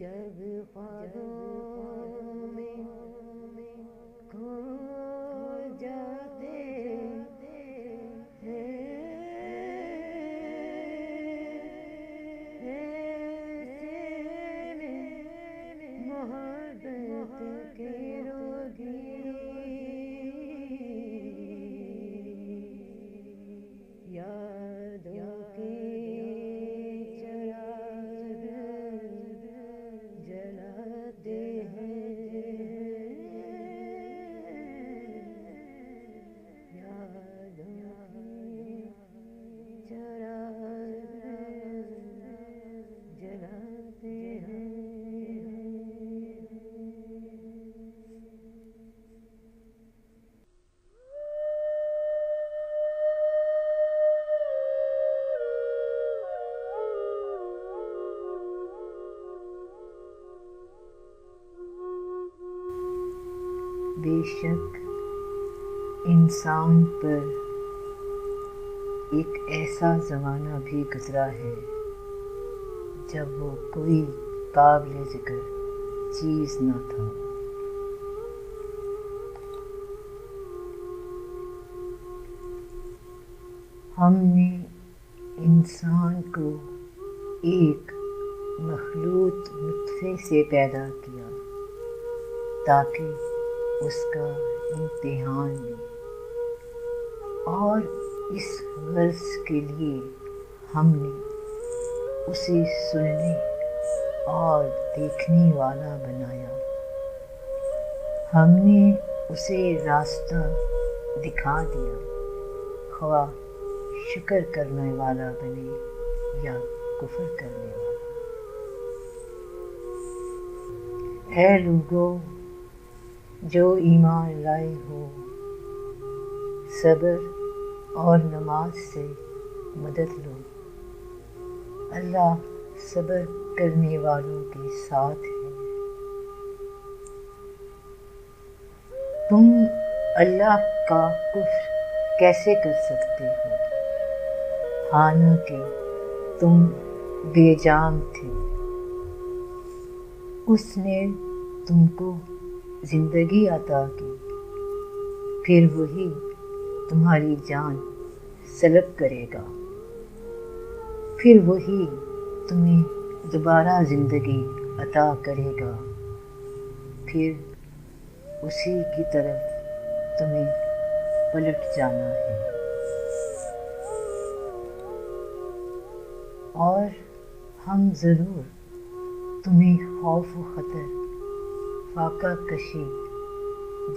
جب خوابوں میں کھو جاتے ہیں محبت کے روگی یادوں کے چراغ جلاتے ہیں یادوں کے چراغ جلاتے ہیں. بے شک انسان پر ایک ایسا زمانہ بھی گزرا ہے جب وہ کوئی قابل ذکر چیز نہ تھا. ہم نے انسان کو ایک مخلوط نطفے سے پیدا کیا تاکہ اس کا امتحان لیں، اور اس غرض کے لیے ہم نے اسے سننے اور دیکھنے والا بنایا. ہم نے اسے راستہ دکھا دیا، خواہ شکر کرنے والا بنے یا کفر کرنے والا. اے لوگو جو ایمان لائے ہو، صبر اور نماز سے مدد لو. اللہ صبر کرنے والوں کے ساتھ ہے. تم اللہ کا کفر کیسے کر سکتے ہو حالانکہ تم بے جان تھے؟ اس نے تم کو زندگی عطا کی، پھر وہی تمہاری جان سلب کرے گا، پھر وہی تمہیں دوبارہ زندگی عطا کرے گا، پھر اسی کی طرف تمہیں پلٹ جانا ہے. اور ہم ضرور تمہیں خوف و خطر، فاقہ کشی،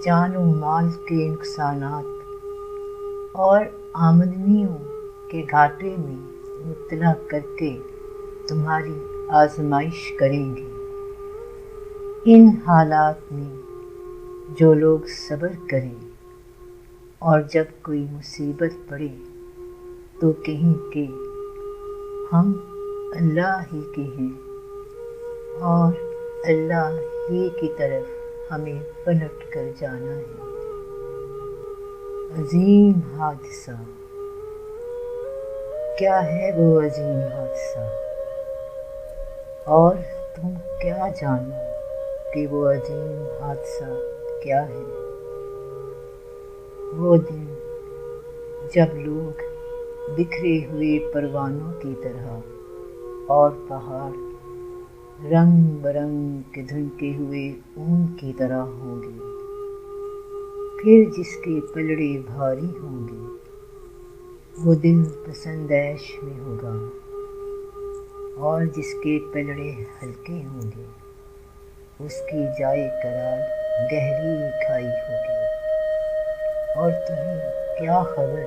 جان و مال کے نقصانات اور آمدنیوں کے گھاٹے میں مبتلا کر کے تمہاری آزمائش کریں گے. ان حالات میں جو لوگ صبر کریں اور جب کوئی مصیبت پڑے تو کہیں کہ ہم اللہ ہی کے ہیں اور اللہ ہی کی طرف ہمیں پلٹ کر جانا ہے. عظیم حادثہ، کیا ہے وہ عظیم حادثہ؟ اور تم کیا جانو کہ وہ عظیم حادثہ کیا ہے؟ وہ دن جب لوگ بکھرے ہوئے پروانوں کی طرح اور پہاڑ رنگ برنگ کے دھنکے ہوئے اون کی طرح ہوں گے. پھر جس کے پلڑے بھاری ہوں گے وہ دل پسند عیش میں ہوگا، اور جس کے پلڑے ہلکے ہوں گے اس کی جائے قرار گہری کھائی ہوگی. اور تمہیں کیا خبر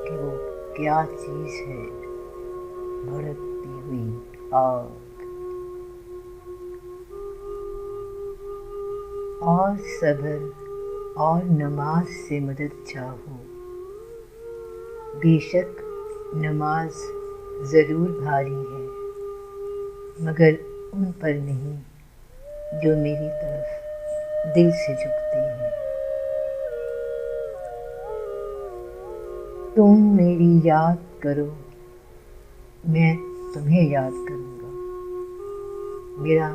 کہ وہ کیا چیز ہے؟ بھڑکتی ہوئی آگ. اور صبر اور نماز سے مدد چاہو. بے شک نماز ضرور بھاری ہے، مگر ان پر نہیں جو میری طرف دل سے جھکتے ہیں. تم میری یاد کرو، میں تمہیں یاد کروں گا. میرا